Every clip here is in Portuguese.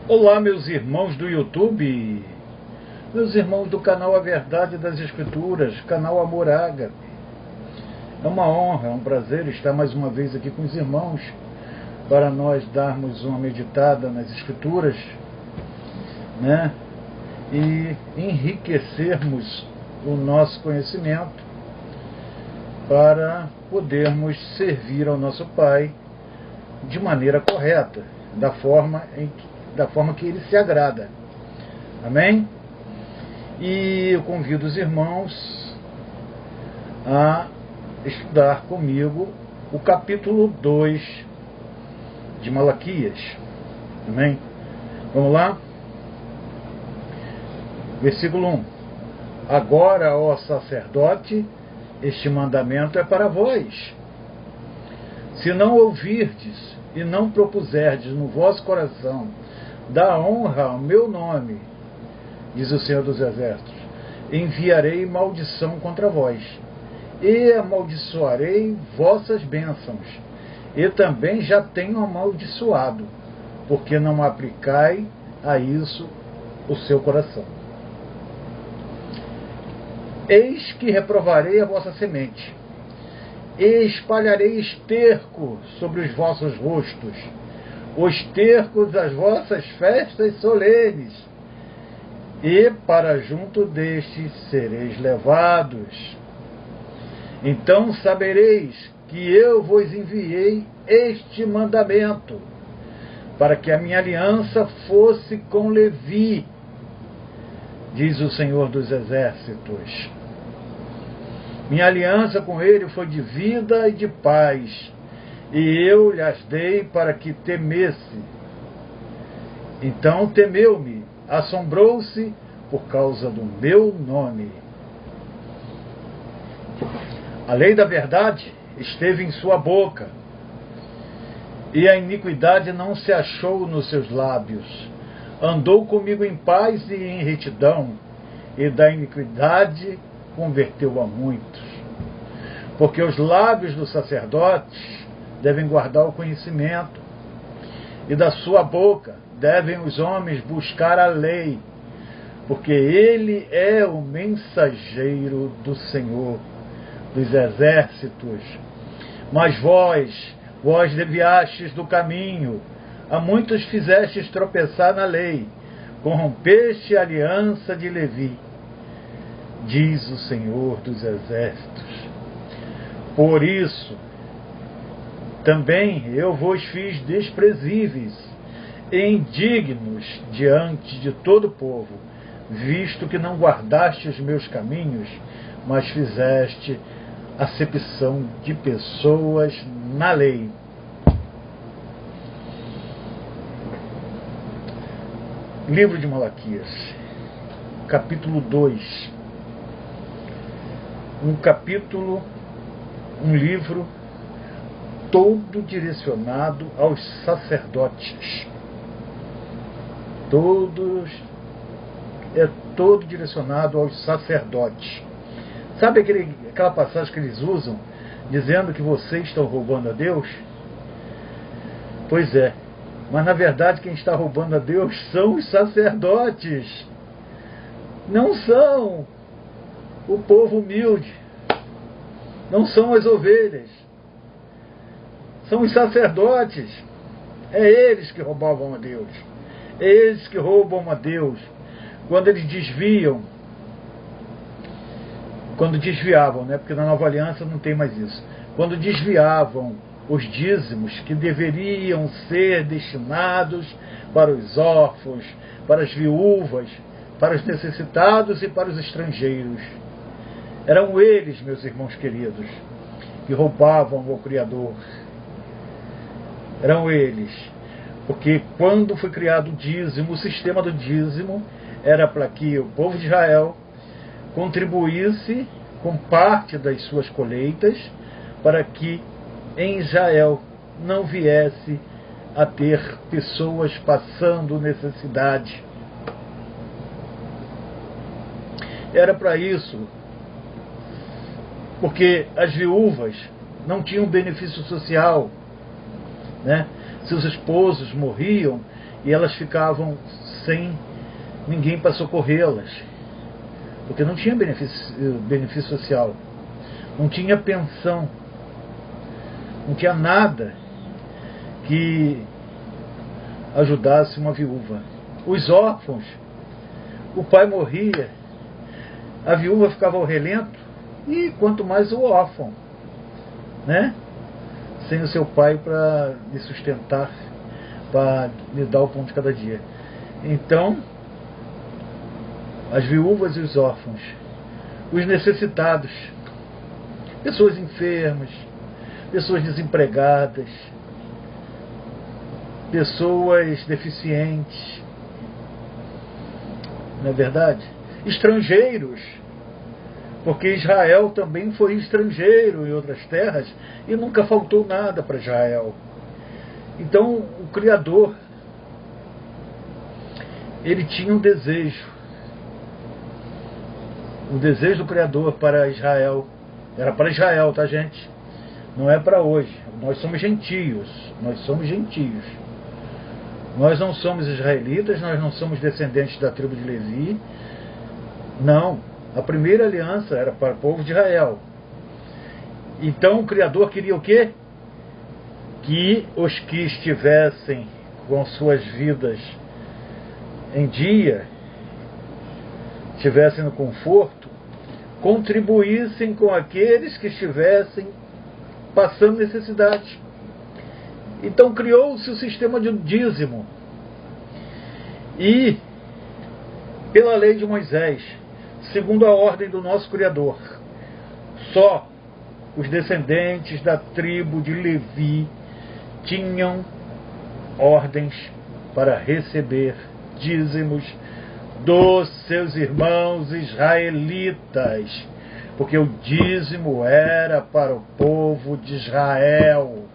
Olá, meus irmãos do YouTube, meus irmãos do canal A Verdade das Escrituras, canal Amor Ágape. É uma honra, é um prazer estar mais uma vez aqui com os irmãos para nós darmos uma meditada nas Escrituras, né? E enriquecermos o nosso conhecimento para podermos servir ao nosso Pai de maneira correta, da forma que Ele se agrada. Amém? E eu convido os irmãos a estudar comigo o capítulo 2 de Malaquias. Amém? Vamos lá? Versículo 1. Agora, ó sacerdote, este mandamento é para vós. Se não ouvirdes e não propuserdes no vosso coração dar honra ao meu nome, diz o Senhor dos Exércitos, enviarei maldição contra vós, e amaldiçoarei vossas bênçãos, e também já tenho amaldiçoado, porque não aplicai a isso o seu coração. Eis que reprovarei a vossa semente, e espalharei esterco sobre os vossos rostos, o esterco das vossas festas solenes, e para junto destes sereis levados. Então sabereis que eu vos enviei este mandamento, para que a minha aliança fosse com Levi, diz o Senhor dos Exércitos. Minha aliança com ele foi de vida e de paz, e eu lhes dei para que temesse. Então temeu-me, assombrou-se por causa do meu nome. A lei da verdade esteve em sua boca, e a iniquidade não se achou nos seus lábios. Andou comigo em paz e em retidão, e da iniquidade converteu a muitos. Porque os lábios do sacerdote devem guardar o conhecimento, e da sua boca devem os homens buscar a lei, porque ele é o mensageiro do Senhor dos Exércitos. Mas vós desviastes do caminho, a muitos fizestes tropeçar na lei, corrompeste a aliança de Levi, diz o Senhor dos Exércitos. Por isso, também eu vos fiz desprezíveis e indignos diante de todo o povo, visto que não guardaste os meus caminhos, mas fizeste acepção de pessoas na lei. Livro de Malaquias, capítulo 2. Um livro todo direcionado aos sacerdotes. Todo direcionado aos sacerdotes. Sabe aquela passagem que eles usam, dizendo que vocês estão roubando a Deus? Pois é, mas na verdade quem está roubando a Deus são os sacerdotes. Não são o povo humilde, não são as ovelhas, são os sacerdotes. É eles que roubavam a Deus, é eles que roubam a Deus quando eles desviavam, né? Porque na Nova Aliança não tem mais isso. Quando desviavam os dízimos que deveriam ser destinados para os órfãos, para as viúvas, para os necessitados e para os estrangeiros. Eram eles, meus irmãos queridos, que roubavam ao Criador. Eram eles. Porque quando foi criado o dízimo, o sistema do dízimo era para que o povo de Israel contribuísse com parte das suas colheitas, para que em Israel não viesse a ter pessoas passando necessidade. Era para isso, porque as viúvas não tinham benefício social, né? Seus esposos morriam e elas ficavam sem ninguém para socorrê-las, porque não tinha benefício social, não tinha pensão, não tinha nada que ajudasse uma viúva. Os órfãos, o pai morria, a viúva ficava ao relento, e quanto mais o órfão, né? Sem o seu pai para lhe sustentar, para lhe dar o pão de cada dia. Então, as viúvas e os órfãos, os necessitados, pessoas enfermas, pessoas desempregadas, pessoas deficientes, não é verdade? Estrangeiros, porque Israel também foi estrangeiro em outras terras e nunca faltou nada para Israel. Então o Criador, ele tinha um desejo. O desejo do Criador para Israel era para Israel, tá, gente? Não é para hoje. Nós somos gentios. Nós somos gentios. Nós não somos israelitas, nós não somos descendentes da tribo de Levi. Não. A primeira aliança era para o povo de Israel. Então o Criador queria o quê? Que os que estivessem com suas vidas em dia, estivessem no conforto, contribuíssem com aqueles que estivessem passando necessidade. Então criou-se o sistema de dízimo. E, pela lei de Moisés, segundo a ordem do nosso Criador, só os descendentes da tribo de Levi tinham ordens para receber dízimos dos seus irmãos israelitas, porque o dízimo era para o povo de Israel.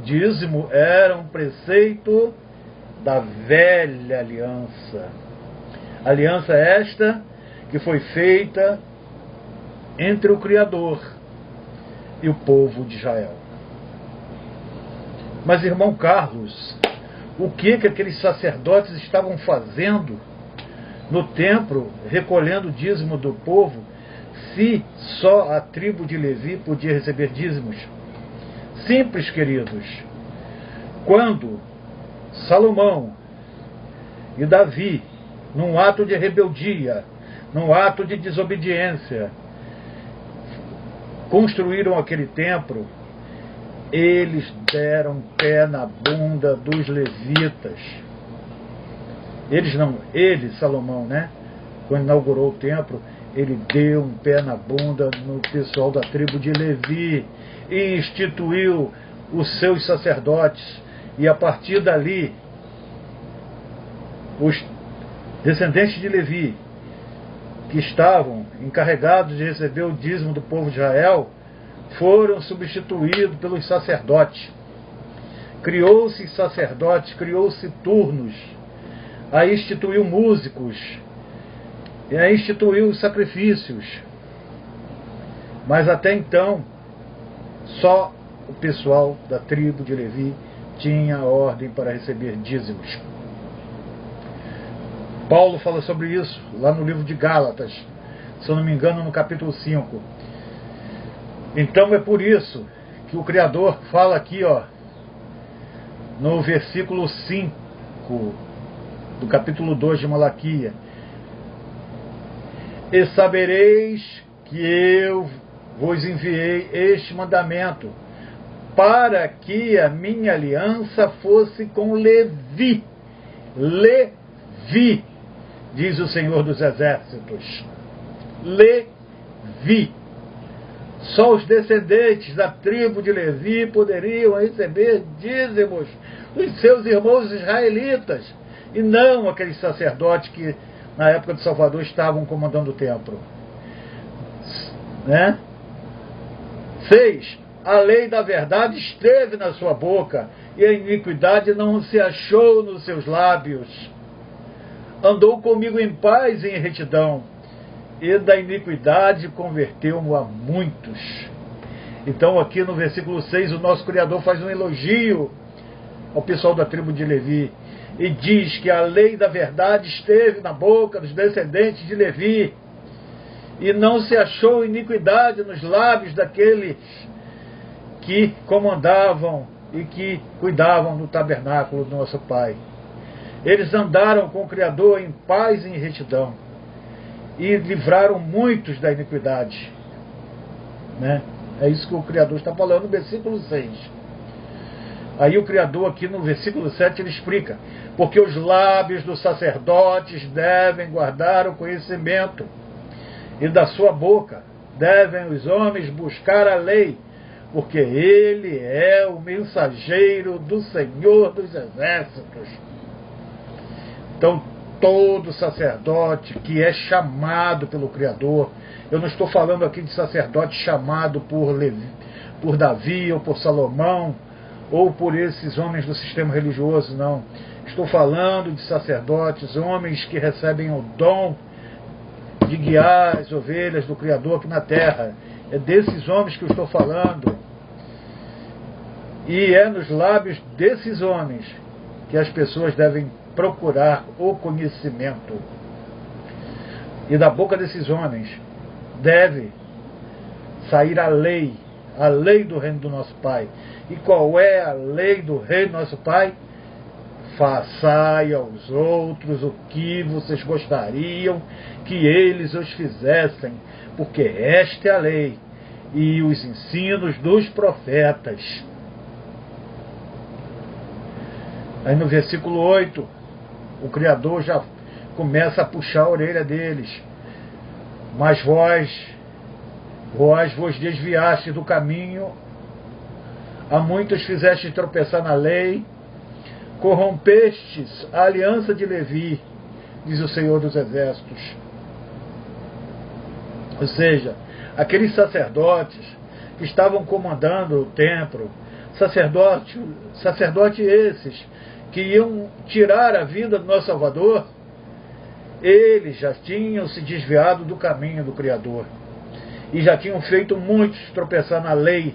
Dízimo era um preceito da velha aliança. Aliança esta que foi feita entre o Criador e o povo de Israel. Mas, irmão Carlos, o que aqueles sacerdotes estavam fazendo no templo, recolhendo o dízimo do povo, se só a tribo de Levi podia receber dízimos? Simples, queridos. Quando Salomão e Davi, num ato de rebeldia, num ato de desobediência, construíram aquele templo, eles deram pé na bunda dos levitas. Ele, Salomão, né? Quando inaugurou o templo, ele deu um pé na bunda no pessoal da tribo de Levi e instituiu os seus sacerdotes. E a partir dali, os descendentes de Levi, que estavam encarregados de receber o dízimo do povo de Israel, foram substituídos pelos sacerdotes. Criou-se sacerdotes, criou-se turnos, aí instituiu músicos, e aí instituiu os sacrifícios. Mas até então, só o pessoal da tribo de Levi tinha ordem para receber dízimos. Paulo fala sobre isso lá no livro de Gálatas, se eu não me engano, no capítulo 5. Então é por isso que o Criador fala aqui, no versículo 5 do capítulo 2 de Malaquia: e sabereis que eu vos enviei este mandamento, para que a minha aliança fosse com Levi. Levi, diz o Senhor dos Exércitos. Levi. Só os descendentes da tribo de Levi poderiam receber dízimos dos seus irmãos israelitas, e não aqueles sacerdotes que na época de Salvador estavam comandando o templo. Né? 6. A lei da verdade esteve na sua boca, e a iniquidade não se achou nos seus lábios. Andou comigo em paz e em retidão, e da iniquidade converteu-mo a muitos. Então aqui no versículo 6 o nosso Criador faz um elogio ao pessoal da tribo de Levi, e diz que a lei da verdade esteve na boca dos descendentes de Levi, e não se achou iniquidade nos lábios daqueles que comandavam e que cuidavam do tabernáculo do nosso Pai. Eles andaram com o Criador em paz e em retidão, e livraram muitos da iniquidade. Né? É isso que o Criador está falando no versículo 6. Aí o Criador aqui no versículo 7 ele explica: porque os lábios dos sacerdotes devem guardar o conhecimento, e da sua boca devem os homens buscar a lei, porque ele é o mensageiro do Senhor dos Exércitos. Então, todo sacerdote que é chamado pelo Criador, eu não estou falando aqui de sacerdote chamado por Davi ou por Salomão, ou por esses homens do sistema religioso, não. Estou falando de sacerdotes, homens que recebem o dom de guiar as ovelhas do Criador aqui na terra. É desses homens que eu estou falando. E é nos lábios desses homens que as pessoas devem procurar o conhecimento. E da boca desses homens deve sair a lei do reino do nosso Pai. E qual é a lei do reino do nosso Pai? Façai aos outros o que vocês gostariam que eles os fizessem, porque esta é a lei e os ensinos dos profetas. Aí no versículo 8, o Criador já começa a puxar a orelha deles. Mas vós vos desviaste do caminho, a muitos fizeste tropeçar na lei, corrompestes a aliança de Levi, diz o Senhor dos Exércitos. Ou seja, aqueles sacerdotes que estavam comandando o templo, sacerdotes esses que iam tirar a vida do nosso Salvador, eles já tinham se desviado do caminho do Criador e já tinham feito muitos tropeçar na lei.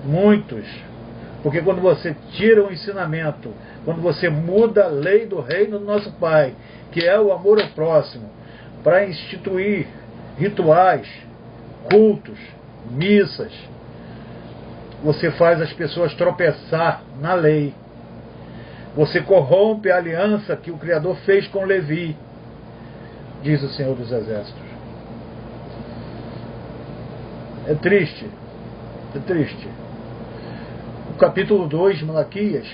Muitos. Porque quando você tira o ensinamento, quando você muda a lei do reino do nosso Pai, que é o amor ao próximo, para instituir rituais, cultos, missas, você faz as pessoas tropeçar na lei. Você corrompe a aliança que o Criador fez com Levi, diz o Senhor dos Exércitos. É triste, é triste. O capítulo 2 de Malaquias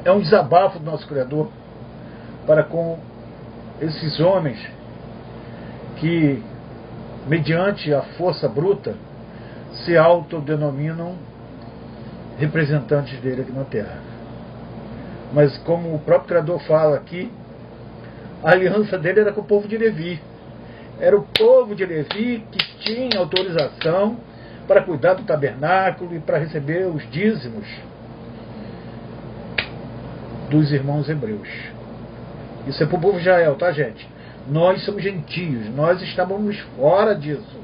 é um desabafo do nosso Criador para com esses homens que, mediante a força bruta, se autodenominam representantes dele aqui na Terra. Mas como o próprio Criador fala aqui, a aliança dele era com o povo de Levi. Era o povo de Levi que tinha autorização para cuidar do tabernáculo e para receber os dízimos dos irmãos hebreus. Isso é para o povo de Israel, tá, gente? Nós somos gentios, nós estávamos fora disso.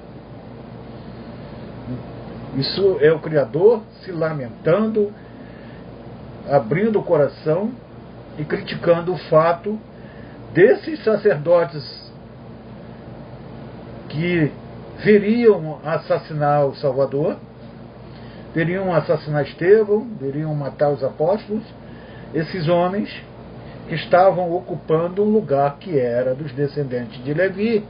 Isso é o Criador se lamentando, abrindo o coração e criticando o fato desses sacerdotes que viriam assassinar o Salvador, viriam assassinar Estevão, viriam matar os apóstolos, esses homens que estavam ocupando um lugar que era dos descendentes de Levi.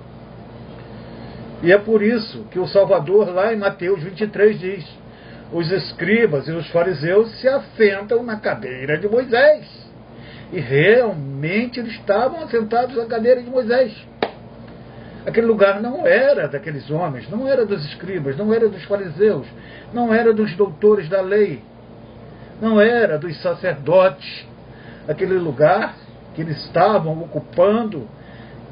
E é por isso que o Salvador, lá em Mateus 23, diz: os escribas e os fariseus se assentam na cadeira de Moisés. E realmente eles estavam assentados na cadeira de Moisés. Aquele lugar não era daqueles homens, não era dos escribas, não era dos fariseus, não era dos doutores da lei, não era dos sacerdotes. Aquele lugar que eles estavam ocupando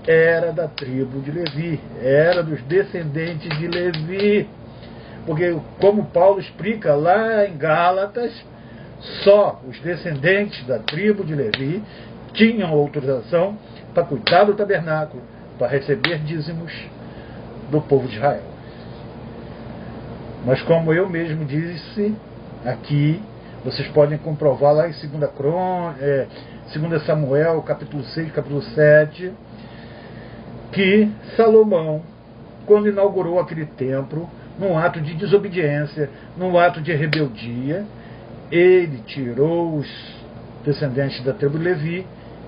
era da tribo de Levi, era dos descendentes de Levi. Porque, como Paulo explica lá em Gálatas, só os descendentes da tribo de Levi tinham autorização para cuidar do tabernáculo, para receber dízimos do povo de Israel. Mas como eu mesmo disse Aqui vocês podem comprovar lá em 2 Samuel, capítulo 6, capítulo 7, que Salomão, quando inaugurou aquele templo, num ato de desobediência, num ato de rebeldia, ele tirou os descendentes da tribo de Levi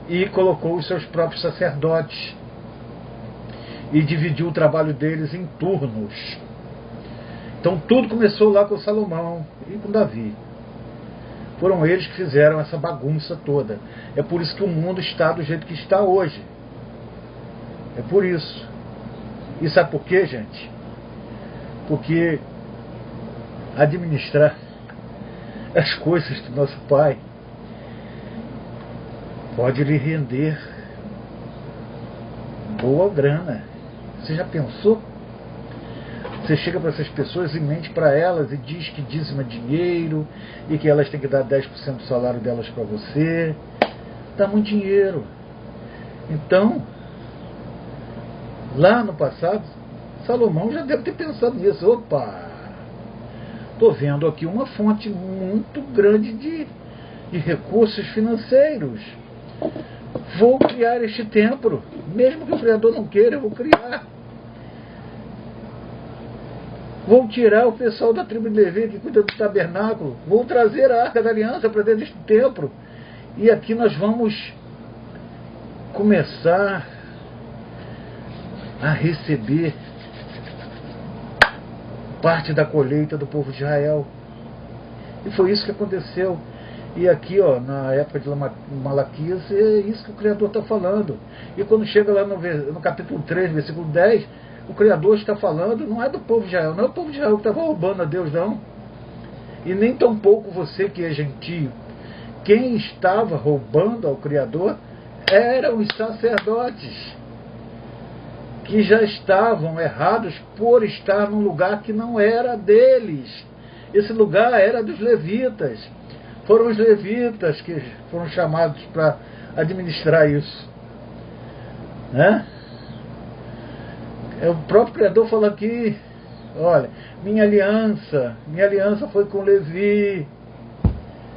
e colocou os seus próprios sacerdotes e dividiu o trabalho deles em turnos. Então tudo começou lá com Salomão e com Davi. Foram eles que fizeram essa bagunça toda. É por isso que o mundo está do jeito que está hoje. É por isso. E sabe por quê, gente? Porque administrar as coisas do nosso Pai pode lhe render boa grana. Você já pensou? Você chega para essas pessoas e mente para elas e diz que dízima dinheiro e que elas têm que dar 10% do salário delas para você. Dá muito dinheiro. Então, lá no passado, Salomão já deve ter pensado nisso. Opa, estou vendo aqui uma fonte muito grande de recursos financeiros. Vou criar este templo. Mesmo que o Criador não queira, eu vou criar. Vou tirar o pessoal da tribo de Levi que cuida do tabernáculo. Vou trazer a Arca da Aliança para dentro deste templo. E aqui nós vamos começar a receber parte da colheita do povo de Israel. E foi isso que aconteceu. E aqui, na época de Malaquias, é isso que o Criador está falando. E quando chega lá no capítulo 3, versículo 10, o Criador está falando, não é do povo de Israel, não é o povo de Israel que estava roubando a Deus, não. E nem tampouco você que é gentio. Quem estava roubando ao Criador eram os sacerdotes, que já estavam errados por estar num lugar que não era deles. Esse lugar era dos levitas. Foram os levitas que foram chamados para administrar isso. Né? O próprio Criador falou aqui, olha, minha aliança foi com Levi,